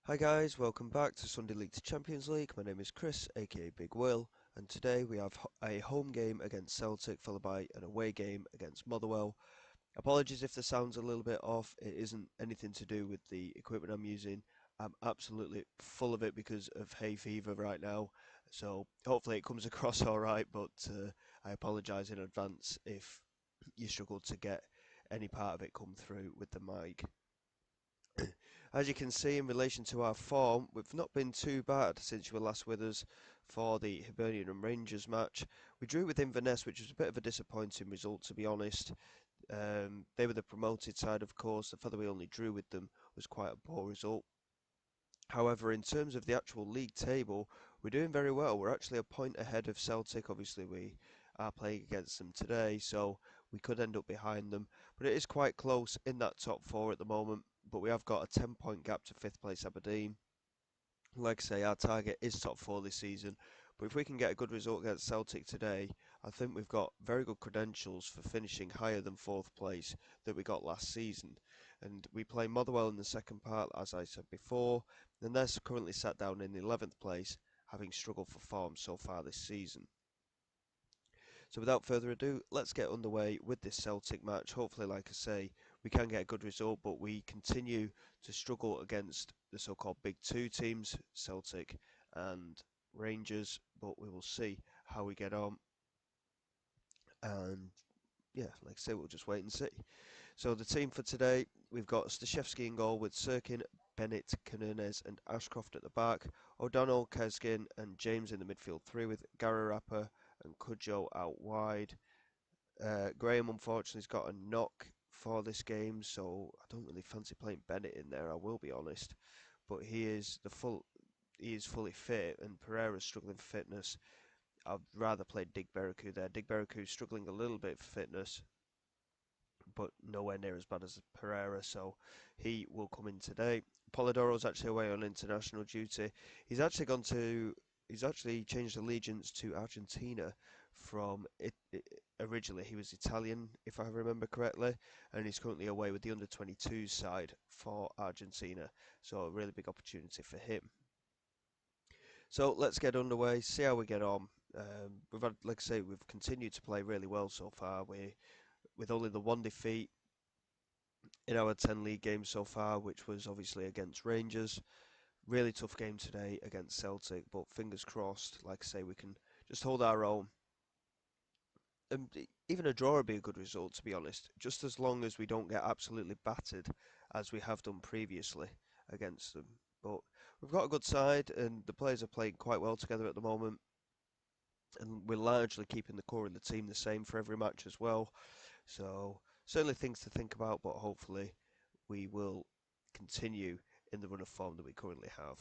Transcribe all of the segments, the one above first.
Hi guys, welcome back to Sunday League to Champions League. My name is Chris, aka Big Will, and today we have a home game against Celtic followed by an away game against Motherwell. Apologies if the sound's a little bit off, it isn't anything to do with the equipment I'm using. I'm absolutely full of it because of hay fever right now, so hopefully it comes across alright, but I apologise in advance if you struggle to get any part of it come through with the mic. As you can see, in relation to our form, we've not been too bad since you were last with us for the Hibernian and Rangers match. We drew with Inverness, which was a bit of a disappointing result, to be honest. They were the promoted side, of course. The fact that we only drew with them was quite a poor result. However, in terms of the actual league table, we're doing very well. We're actually a point ahead of Celtic. Obviously, we are playing against them today, so we could end up behind them. But it is quite close in that top four at the moment. But we have got a 10-point gap to fifth place Aberdeen. Like I say, our target is top four this season. But if we can get a good result against Celtic today, I think we've got very good credentials for finishing higher than fourth place that we got last season. And we play Motherwell in the second part, as I said before, and they're currently sat down in the 11th place, having struggled for form so far this season. So without further ado, let's get underway with this Celtic match. Hopefully, like I say, we can get a good result, but we continue to struggle against the so-called big two teams, Celtic and Rangers, but we will see how we get on. And yeah, like I say, we'll just wait and see. So the team for today, we've got Stashevsky in goal with Sirkin, Bennett, Canernez and Ashcroft at the back. O'Donnell, Kesgin and James in the midfield three with Gararappa and Cudjoe out wide. Graham unfortunately has got a knock for this game, so I don't really fancy playing Bennett in there, I will be honest. But he is fully fit and Pereira's struggling for fitness. I'd rather play Dig Beriku there. Dig Beriku's struggling a little bit for fitness, but nowhere near as bad as Pereira, so he will come in today. Polidoro's actually away on international duty. He's actually gone to he's actually changed allegiance to Argentina from originally he was Italian, if I remember correctly, and he's currently away with the under 22 side for Argentina. So a really big opportunity for him. So let's get underway, see how we get on. We've had, like I say, we've continued to play really well so far. We with only the one defeat in our 10 league games so far, which was obviously against Rangers. Really tough game today against Celtic, but fingers crossed, like I say, we can just hold our own. And even a draw would be a good result, to be honest, just as long as we don't get absolutely battered as we have done previously against them. But we've got a good side, and the players are playing quite well together at the moment. And we're largely keeping the core of the team the same for every match as well. So certainly things to think about, but hopefully we will continue in the run of form that we currently have.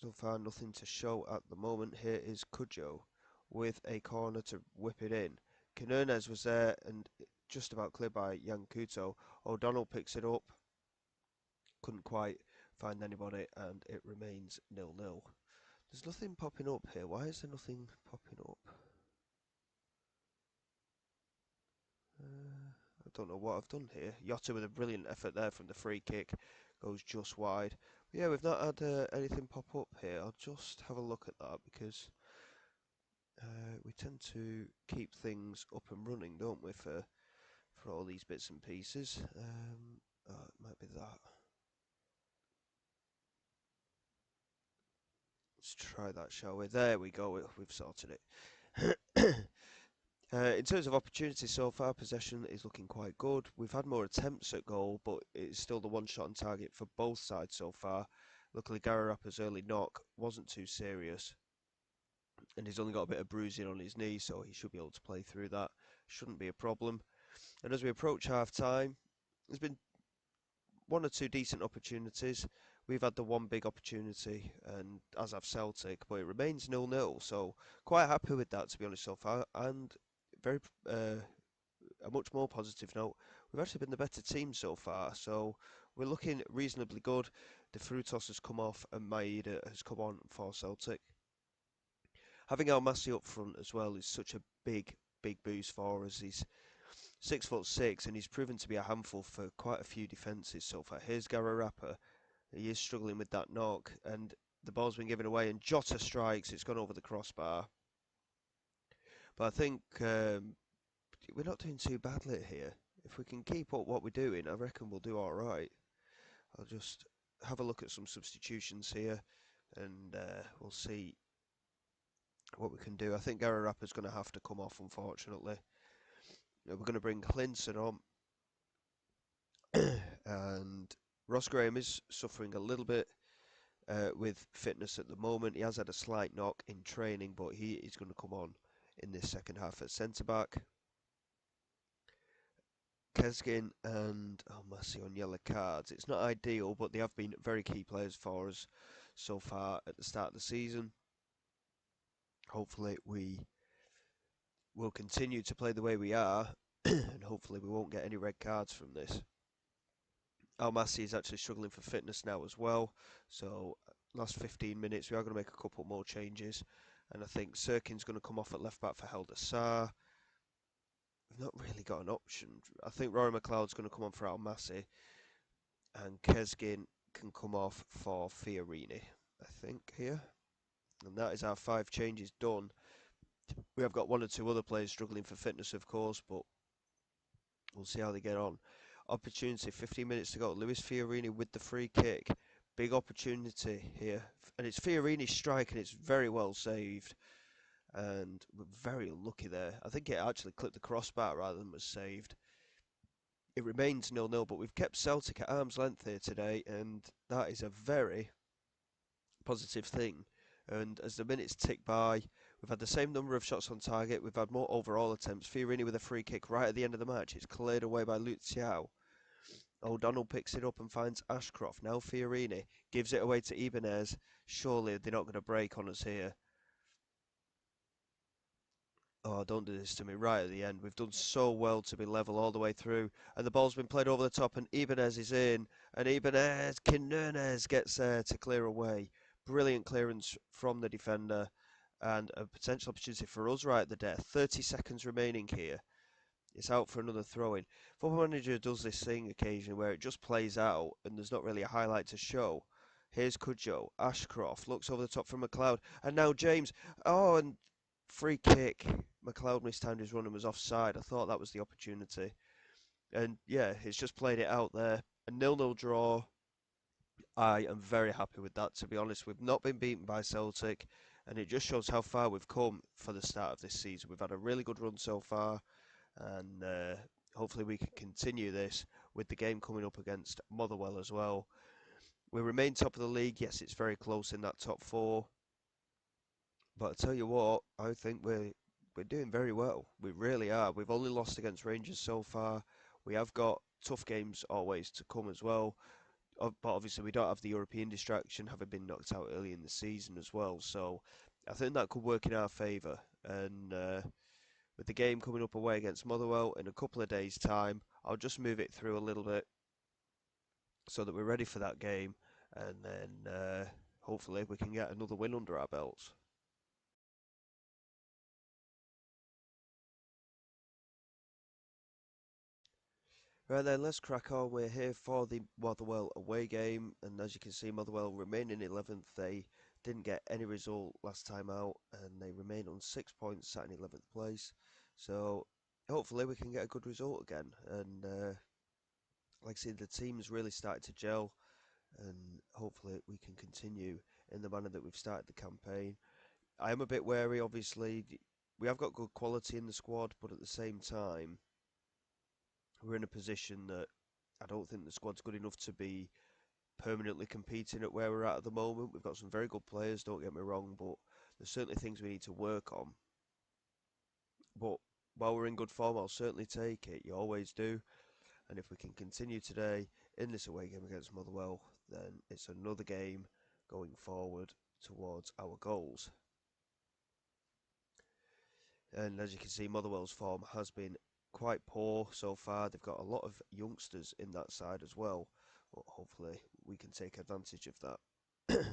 So far, nothing to show at the moment. Here is Cudjoe with a corner to whip it in. Canernez was there and just about cleared by Yankuto. O'Donnell picks it up. Couldn't quite find anybody, and it remains 0-0. There's nothing popping up here. Why is there nothing popping up? I don't know what I've done here. Yotta with a brilliant effort there from the free kick. Goes just wide. But yeah, we've not had anything pop up here. I'll just have a look at that because we tend to keep things up and running, don't we, for all these bits and pieces. Oh, it might be that. Let's try that, shall we? There we go. We've sorted it. In terms of opportunities so far, possession is looking quite good. We've had more attempts at goal, but it's still the one shot on target for both sides so far. Luckily, Gararappa's early knock wasn't too serious, and he's only got a bit of bruising on his knee, so he should be able to play through that. Shouldn't be a problem. And as we approach half time, there's been one or two decent opportunities. We've had the one big opportunity, and as I've Celtic, but it remains 0-0. So quite happy with that, to be honest, so far. And very a much more positive note, we've actually been the better team so far. So we're looking reasonably good. De Frutos has come off, and Maeda has come on for Celtic. Having Al Massi up front as well is such a big big boost for us. He's 6'6" and he's proven to be a handful for quite a few defences so far. Here's Gararappa. He is struggling with that knock, and the ball's been given away, and Jota strikes. It's gone over the crossbar. But I think we're not doing too badly here. If we can keep up what we're doing, I reckon we'll do all right. I'll just have a look at some substitutions here, and we'll see what we can do. I think Gararappa's going to have to come off, unfortunately. We're going to bring Hlinson on, and Ross Graham is suffering a little bit with fitness at the moment. He has had a slight knock in training, but he is going to come on in this second half at centre-back. Kesgin and Massey on yellow cards. It's not ideal, but they have been very key players for us so far at the start of the season. Hopefully we will continue to play the way we are, and hopefully we won't get any red cards from this. Massey is actually struggling for fitness now as well, so last 15 minutes we are going to make a couple more changes, and I think Sirkin's going to come off at left back for Helder. We've not really got an option. I think Rory McLeod's going to come on for Massey, and Kesgin can come off for Fiorini, I think, here. And that is our 5 changes done. We have got 1 or 2 other players struggling for fitness, of course, but we'll see how they get on. Opportunity, 15 minutes to go. Luis Fiorini with the free kick. Big opportunity here. And it's Fiorini's strike, and it's very well saved. And we're very unlucky there. I think it actually clipped the crossbar rather than was saved. It remains 0-0, but we've kept Celtic at arm's length here today, and that is a very positive thing. And as the minutes tick by, we've had the same number of shots on target, we've had more overall attempts. Fiorini with a free kick right at the end of the match. It's cleared away by Luciao. O'Donnell picks it up and finds Ashcroft. Now Fiorini gives it away to Ibanez. Surely they're not going to break on us here. Oh, don't do this to me right at the end. We've done so well to be level all the way through. And the ball's been played over the top, and Ibanez is in. And Quinones gets there to clear away. Brilliant clearance from the defender. And a potential opportunity for us right at the death. 30 seconds remaining here. It's out for another throw-in. Football Manager does this thing occasionally where it just plays out and there's not really a highlight to show. Here's Cudjoe. Ashcroft looks over the top from McLeod. And now James. Oh, and free kick. McLeod mistimed his run and was offside. I thought that was the opportunity. And yeah, he's just played it out there. A 0-0 draw. I am very happy with that, to be honest. We've not been beaten by Celtic, and it just shows how far we've come for the start of this season. We've had a really good run so far, and hopefully we can continue this with the game coming up against Motherwell as well. We remain top of the league. Yes, it's very close in that top 4. But I tell you what, I think we're doing very well. We really are. We've only lost against Rangers so far. We have got tough games always to come as well. But obviously we don't have the European distraction, having been knocked out early in the season as well. So I think that could work in our favour. And with the game coming up away against Motherwell in a couple of days' time, I'll just move it through a little bit so that we're ready for that game. And then hopefully we can get another win under our belts. Right then, let's crack on. We're here for the Motherwell away game, and as you can see, Motherwell remain in 11th. They didn't get any result last time out, and they remain on 6 points, sat in 11th place. So hopefully we can get a good result again. And like I said, the team's really started to gel, and hopefully we can continue in the manner that we've started the campaign. I am a bit wary, obviously. We have got good quality in the squad, but at the same time, we're in a position that I don't think the squad's good enough to be permanently competing at where we're at the moment. We've got some very good players, don't get me wrong, but there's certainly things we need to work on. But while we're in good form, I'll certainly take it. You always do. And if we can continue today in this away game against Motherwell, then it's another game going forward towards our goals. And as you can see, Motherwell's form has been quite poor so far. They've got a lot of youngsters in that side as well, but hopefully we can take advantage of that.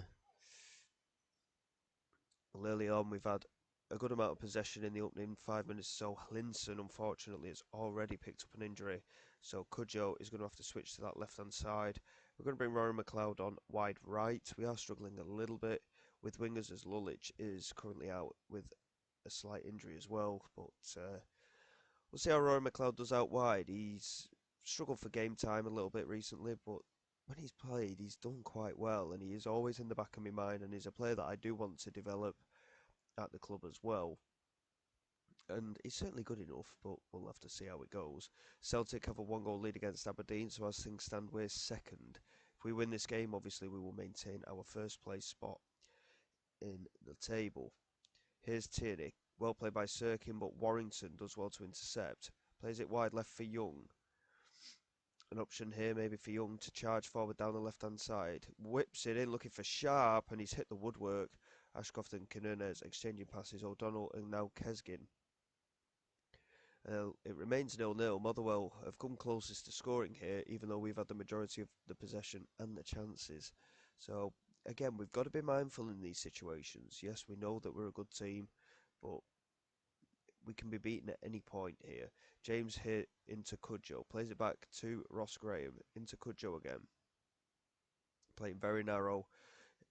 Well, early on we've had a good amount of possession in the opening 5 minutes or so. Hlinson, unfortunately, has already picked up an injury, so Cudjoe is going to have to switch to that left-hand side. We're going to bring Rory McLeod on wide right. We are struggling a little bit with wingers as Lulic is currently out with a slight injury as well, but we'll see how Rory McLeod does out wide. He's struggled for game time a little bit recently, but when he's played, he's done quite well, and he is always in the back of my mind, and he's a player that I do want to develop at the club as well. And he's certainly good enough, but we'll have to see how it goes. Celtic have a 1 goal lead against Aberdeen, so as things stand, we're second. If we win this game, obviously we will maintain our first place spot in the table. Here's Tierney. Well played by Sirkin, but Warrington does well to intercept. Plays it wide left for Young. An option here maybe for Young to charge forward down the left-hand side. Whips it in looking for Sharp, and he's hit the woodwork. Ashcroft and Quinones exchanging passes. O'Donnell and now Kesgin. It remains 0-0. Motherwell have come closest to scoring here, even though we've had the majority of the possession and the chances. So, again, we've got to be mindful in these situations. Yes, we know that we're a good team, but we can be beaten at any point here. James hit into Cudjoe, plays it back to Ross Graham, into Cudjoe again. Playing very narrow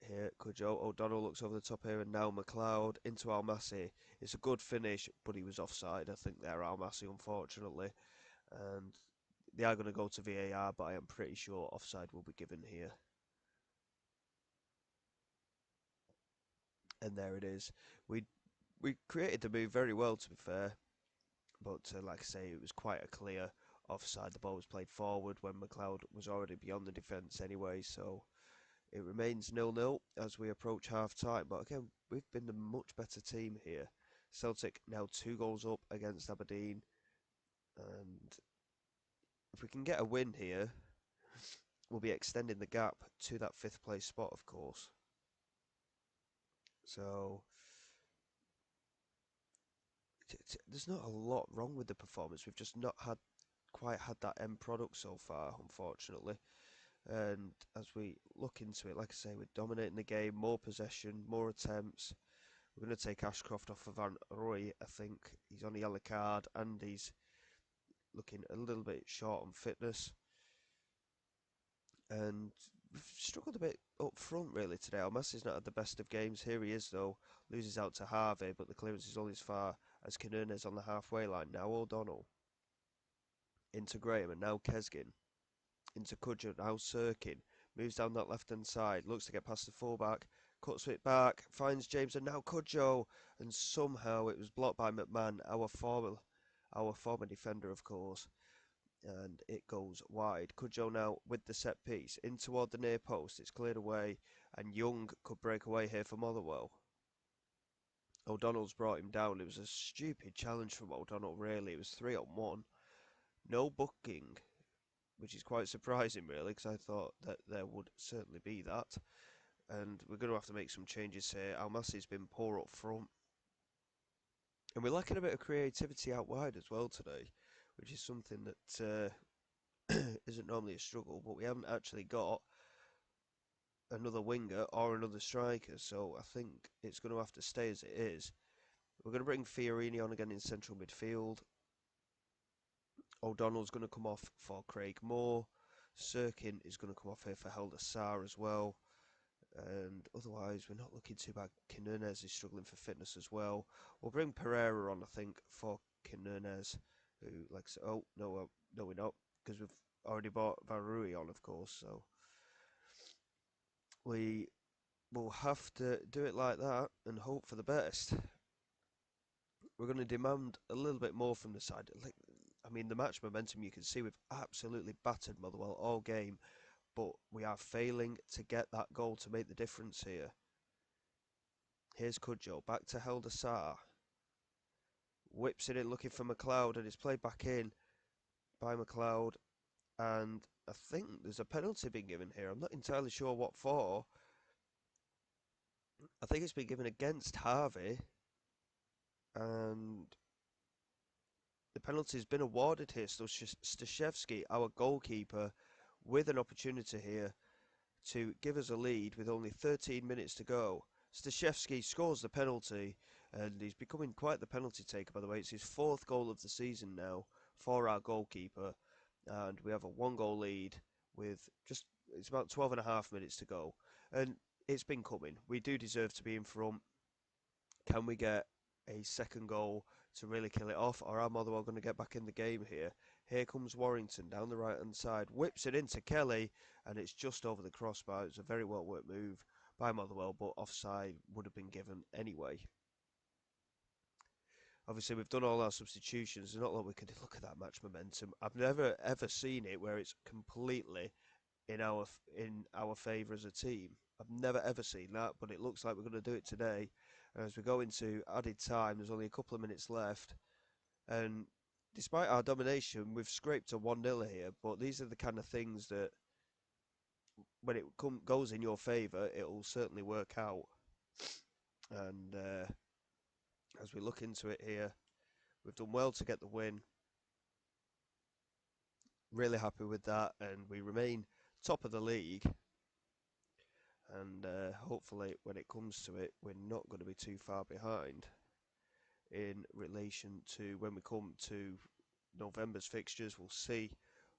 here, Cudjoe. O'Donnell looks over the top here, and now McLeod into Almasi. It's a good finish, but he was offside, I think, there, Almasi, unfortunately. And they are going to go to VAR, but I am pretty sure offside will be given here. And there it is. We created the move very well, to be fair. But like I say, it was quite a clear offside. The ball was played forward when McLeod was already beyond the defence anyway. So it remains 0-0 as we approach half-time. But again, we've been the much better team here. Celtic now 2 goals up against Aberdeen. And if we can get a win here, we'll be extending the gap to that 5th place spot, of course. So there's not a lot wrong with the performance. We've just not quite had that end product so far, unfortunately. And as we look into it, like I say, we're dominating the game, more possession, more attempts. We're going to take Ashcroft off of Van Roy, I think. He's on a yellow card and he's looking a little bit short on fitness. And we've struggled a bit up front, really, today. Almasi's not had the best of games. Here he is, though. Loses out to Harvey, but the clearance is only as far as Quinones on the halfway line. Now O'Donnell into Graham, and now Kesgin into Cudjoe, now Sirkin. Moves down that left-hand side, looks to get past the fullback, cuts it back, finds James, and now Cudjoe. And somehow it was blocked by McMahon, our former defender, of course. And it goes wide. Cudjoe now with the set piece in toward the near post. It's cleared away, and Young could break away here for Motherwell. O'Donnell's brought him down. It was a stupid challenge from O'Donnell, really. It was 3-on-1. No booking, which is quite surprising, really, because I thought that there would certainly be that. And we're going to have to make some changes here. Almasi's been poor up front. And we're lacking a bit of creativity out wide as well today, which is something that isn't normally a struggle, but we haven't actually got another winger or another striker, so I think it's going to have to stay as it is. We're going to bring Fiorini on again in central midfield. O'Donnell's going to come off for Craig Moore. Sirkin is going to come off here for Helder Sarr as well. And otherwise, we're not looking too bad. Quinones is struggling for fitness as well. We'll bring Pereira on, I think, for Quinones, who, like, oh, no, no, we're not, because we've already bought Varui on, of course, so we will have to do it like that and hope for the best. We're going to demand a little bit more from the side. Like, I mean, the match momentum, you can see we've absolutely battered Motherwell all game, but we are failing to get that goal to make the difference here. Here's Cudjoe, back to Helder Sarr. Whips it in looking for McLeod, and it's played back in by McLeod. And I think there's a penalty being given here. I'm not entirely sure what for. I think it's been given against Harvey. And the penalty has been awarded here. So Stashevsky, our goalkeeper, with an opportunity here to give us a lead with only 13 minutes to go. Stashevsky scores the penalty, and he's becoming quite the penalty taker, by the way. It's his fourth goal of the season now for our goalkeeper, and we have a 1 goal lead with it's about 12 and a half minutes to go. And it's been coming. We do deserve to be in front. Can we get a second goal to really kill it off, or are Motherwell going to get back in the game here? Here comes Warrington down the right hand side, whips it into Kelly, and it's just over the crossbar. It's a very well worked move by Motherwell, but offside would have been given anyway. Obviously, we've done all our substitutions. It's not like we could look at that match momentum. I've never ever seen it where it's completely in our favour as a team. I've never ever seen that, but it looks like we're going to do it today. And as we go into added time, there's only a couple of minutes left, and despite our domination, we've scraped a 1-0 here. But these are the kind of things that, when it goes in your favour, it'll certainly work out. And as we look into it here, we've done well to get the win. Really happy with that, and we remain top of the league. And hopefully, when it comes to it, we're not going to be too far behind in relation to when we come to November's fixtures. We'll see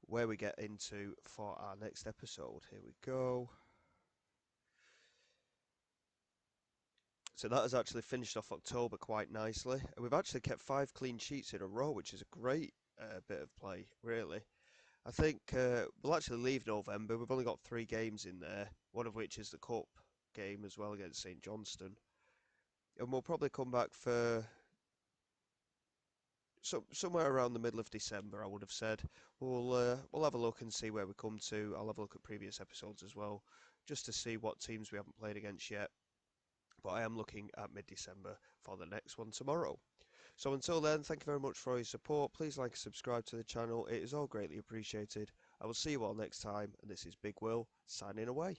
where we get into for our next episode. Here we go. So that has actually finished off October quite nicely. And we've actually kept 5 clean sheets in a row, which is a great bit of play, really. I think we'll actually leave November. We've only got 3 games in there, one of which is the Cup game as well against St Johnstone. And we'll probably come back for somewhere around the middle of December, I would have said. We'll have a look and see where we come to. I'll have a look at previous episodes as well, just to see what teams we haven't played against yet. But I am looking at mid-December for the next one tomorrow. So until then, thank you very much for your support. Please like and subscribe to the channel. It is all greatly appreciated. I will see you all next time, and this is Big Will signing away.